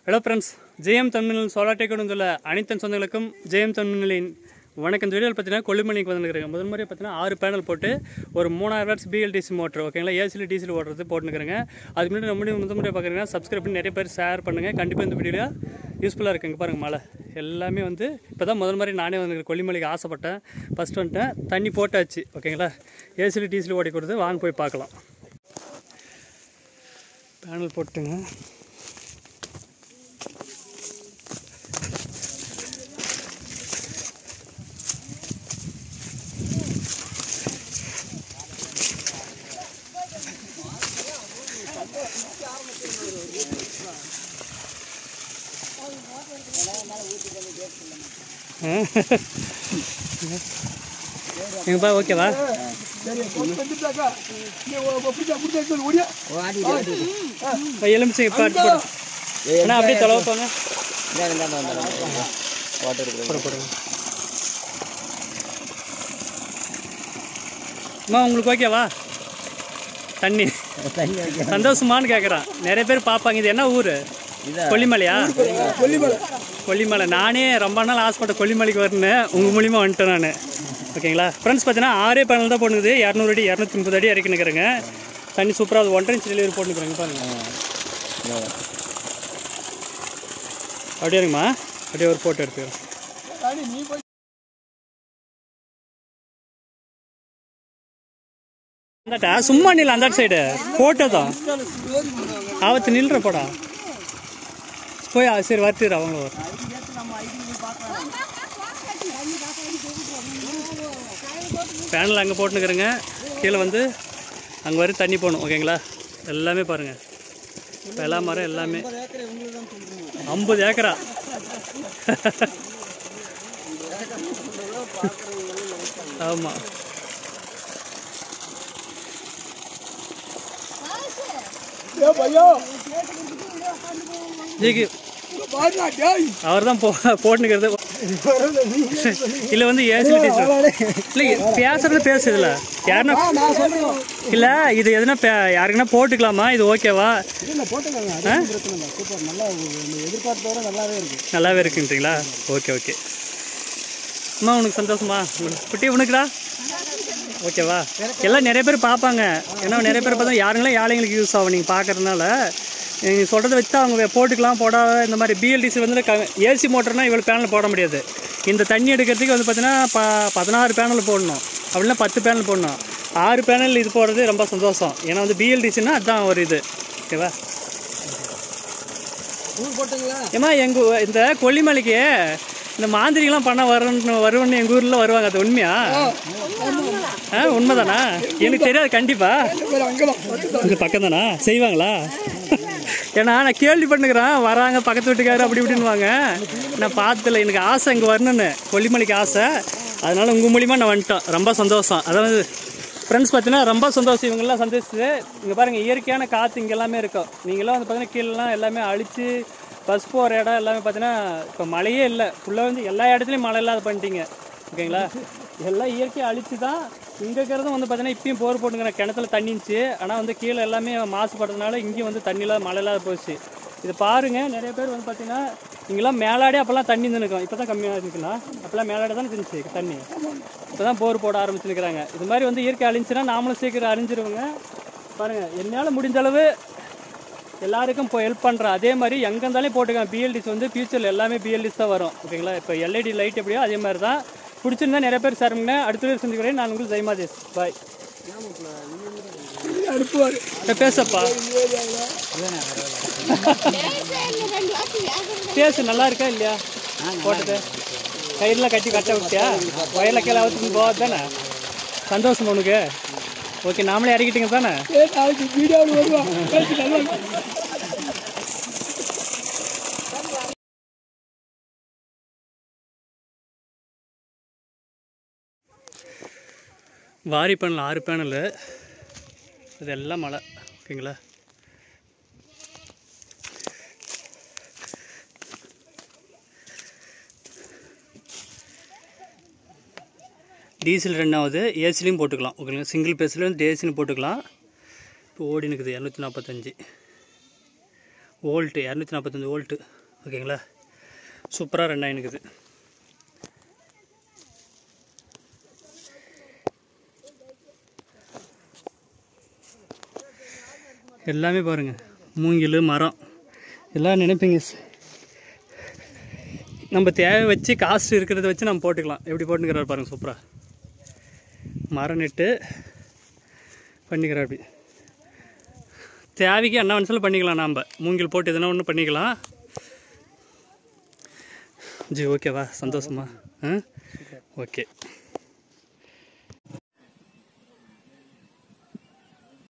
Hello friends, ஜெயம் Tamil solar tech வந்துள்ள அனைத்து சொந்தங்களுக்கும் ஜெயம் தமிழின் வணக்கம். இந்த வீடியோவில் பார்த்தீங்கன்னா கொல்லிமலைக்கு வந்துருக்குறேங்க. முதல் முறை பார்த்தீங்கன்னா 6 பேனல் போட்டு ஒரு 3000 வாட்ஸ் பிஎல்டிசி மோட்டர் ஓகேங்களா, ஏசியில் டீசல் ஓடுறது போட்டுருக்குறேங்க. அதுக்கு முன்னாடி நம்ம முதல் முறை பார்க்குறீங்கன்னா சப்ஸ்கிரைப் பண்ணி நிறைய பேர் ஷேர் பண்ணுங்கள். கண்டிப்பாக இந்த வீடியோவில் யூஸ்ஃபுல்லாக இருக்குங்க. பாருங்கள், மழை எல்லாமே வந்து இப்போ தான் முதல் மாதிரி நானே வந்து கொல்லிமலைக்கு ஆசைப்பட்டேன். ஃபஸ்ட்டு வந்துட்டேன், தண்ணி போட்டாச்சு ஓகேங்களா. ஏசியில் டீசல் ஓடி கொடுத்து வாங்க போய் பார்க்கலாம். பேனல் போட்டுங்க. எங்கப்பா ஓகேவா? எலுமிச்சை பாட்டு போடு. ஆனால் அப்படியே தொலைவ போங்க. அம்மா உங்களுக்கு ஓகேவா? தண்ணி சந்தோஷமானு கேட்குறான். நிறைய பேர் பார்ப்பாங்க. இது என்ன ஊர்? கொல்லிமலையா? கொல்லிமலை. நானே ரொம்ப நாள் ஆசைப்பட்ட கொல்லிமலைக்கு வரணும். உங்கள் மூலிமா வந்துட்டேன் நான் ஓகேங்களா. ஃப்ரெண்ட்ஸ் பார்த்தீங்கன்னா 6 பேனல் தான் போடுது. 200 அடி 230 அடி இறக்கி நிற்கிறேங்க. தண்ணி சூப்பராக அது 1.5 இன்ச் டெலிவரி போட்டுக்கிறேங்க. பாருங்கள் அப்படியே இருங்கம்மா. அப்படியே ஒரு ஃபோட்டோ எடுத்துக்கிறேன். அந்தாட்டா சும்மா நில். அந்த சைடு ஃபோட்டோ தான் ஆபத்து நில்ற போடா போய். சரி வரட்டுரு அவங்க பேனல் அங்கே போட்டுனுக்குறேங்க. கீழே வந்து அங்கே வரை தண்ணி போகணும் ஓகேங்களா. எல்லாமே பாருங்கள், இப்போ எல்லா மரம் எல்லாமே 50 ஏக்கரா. ஆமாம், அவர் தான் போட்டுக்கிறது. இல்லை வந்து ஏசி இல்லை பேசுறது பேசுதுல யாருன்னா இல்லை இது எதுனா யாருக்குன்னா போட்டுக்கலாமா? இது ஓகேவா? நல்லாவே இருக்குன்றீங்களா? ஓகே ஓகே அம்மா, உனக்கு சந்தோஷமா? குட்டி உனக்குடா ஓகேவா? எல்லாம் நிறைய பேர் பார்ப்பாங்க. ஏன்னா நிறைய பேர் பார்த்தா யாருங்களாம் ஏழைங்களுக்கு யூஸ் ஆகும். நீங்கள் பார்க்குறதுனால நீங்கள் சொல்கிறத வச்சு அவங்க போட்டுக்கலாம். போடாத இந்த மாதிரி பிஎல்டிசி வந்து ஏசி மோட்டர்னால் இவ்வளோ பேனல் போட முடியாது. இந்த தண்ணி எடுக்கிறதுக்கு வந்து பார்த்தீங்கன்னா 16 பேனல் போடணும், அப்படின்னா 10 பேனல் போடணும். 6 பேனல் இது போடுறது ரொம்ப சந்தோஷம். ஏன்னா வந்து பிஎல்டிசின்னா அதுதான் ஒரு இது ஓகேவா. ஏமா எங்கள் இந்த கொல்லிமலைக்கு இந்த மாந்திரிகெலாம் பண்ண வருவன்னு எங்கள் ஊரில் வருவாங்க. அது உண்மையா? உண்மைதானா? எனக்கு தெரியாது. கண்டிப்பாக இது பக்கம் தானா செய்வாங்களா? ஏன்னா நான் கேள்விப்பட்டுக்கிறேன் வராங்க பக்கத்து வீட்டுக்காரர் அப்படி இப்படின்னுவாங்க. நான் பார்த்ததில்ல. எனக்கு ஆசை இங்கே வரணுன்னு, கொல்லிமலைக்கு ஆசை. அதனால் உங்கள் மூலிமா நான் வந்துட்டோம். ரொம்ப சந்தோஷம். அதாவது ஃப்ரெண்ட்ஸ் பார்த்தீங்கன்னா ரொம்ப சந்தோஷம். இவங்கெல்லாம் சந்தோஷிச்சு. இங்கே பாருங்கள், இயற்கையான காற்று இங்கே எல்லாமே இருக்கும். நீங்களாம் வந்து பார்த்தீங்கன்னா கீழெலாம் எல்லாமே அழித்து பஸ் போகிற இடம் எல்லாமே பார்த்தீங்கன்னா இப்போ மழையே இல்லை. ஃபுல்லாக வந்து எல்லா இடத்துலையும் மழை இல்லாத பண்ணிட்டீங்க ஓகேங்களா. எல்லாம் இயற்கையை அழித்து தான் இங்கே இருக்கிறதும் வந்து பார்த்தீங்கன்னா இப்பயும் போர் போட்டுங்கிற கிணத்துல தண்ணிச்சு. ஆனால் வந்து கீழே எல்லாமே மாசுபடுறதுனால இங்கேயும் வந்து தண்ணியில் மழை இல்லாத போச்சு. இது பாருங்கள், நிறைய பேர் வந்து பார்த்தீங்கன்னா இங்கெல்லாம் மேலாடே அப்போல்லாம் தண்ணி இருந்துருக்கும். இப்போ தான் கம்மியாக இருக்குன்னா அப்போல்லாம் மேலாடே தான் இருந்துச்சு தண்ணி. இப்போ தான் போர் போட ஆரம்பிச்சுருக்கிறாங்க. இது மாதிரி வந்து இயற்கை அழிஞ்சுன்னா நாமளும் சீக்கிரம் அழிஞ்சிருவோங்க. பாருங்கள், என்னால் முடிஞ்ச அளவு எல்லாருக்கும் இப்போ ஹெல்ப் பண்ணுறேன். அதே மாதிரி எங்கே இருந்தாலும் போட்டுக்கேன். பிஎல்டிஸ் வந்து ஃபியூச்சரில் எல்லாமே பிஎல்டிஸ் தான் வரும் ஓகேங்களா. இப்போ எல்இடி லைட் எப்படியோ அதே மாதிரி தான். பிடிச்சிருந்தா நிறைய பேர் சார் அடுத்த வீடு செஞ்சுக்கிறேன். நான் உங்களுக்கு ஜெயமாதேஷ் பாய். பேசப்பா பேசு. நல்லா இருக்கா இல்லையா? போட்டது கயிறுலாம் கட்டி கட்ட விட்டியா? வயலில் கீழே அவத்துக்கு போகாது தானே? சந்தோஷம் உனக்கு? ஓகே, நாமளே இறக்கிட்டீங்க தானே? வாரி பேனல் 6 பேனல் இதெல்லாம் மழை ஓகேங்களா. டீசல் ரன் ஆகுது, ஏசிலையும் போட்டுக்கலாம் ஓகேங்களா. சிங்கிள் பேஸில் வந்து ஏசிலையும் போட்டுக்கலாம். இப்போ ஓடி நிற்குது 245. Volt 245 volt. ஓகேங்களா, சூப்பராக ரன் ஆகினுக்குது. எல்லாமே பாருங்கள், மூங்கில் மரம் எல்லாம் நினைப்பீங்க. நம்ம தேவை வச்சு காசு இருக்கிறத வச்சு நம்ம போட்டுக்கலாம். எப்படி போட்டுக்கிறாரு பாருங்கள், சூப்பராக மரம் நெட்டு பண்ணிக்கிறார். அப்படி தேவைக்கு என்ன மனசில் பண்ணிக்கலாம். நாம் மூங்கில் போட்டு எதுனா ஒன்று பண்ணிக்கலாம். ஜி ஓகேவா, சந்தோஷமா? ஓகே.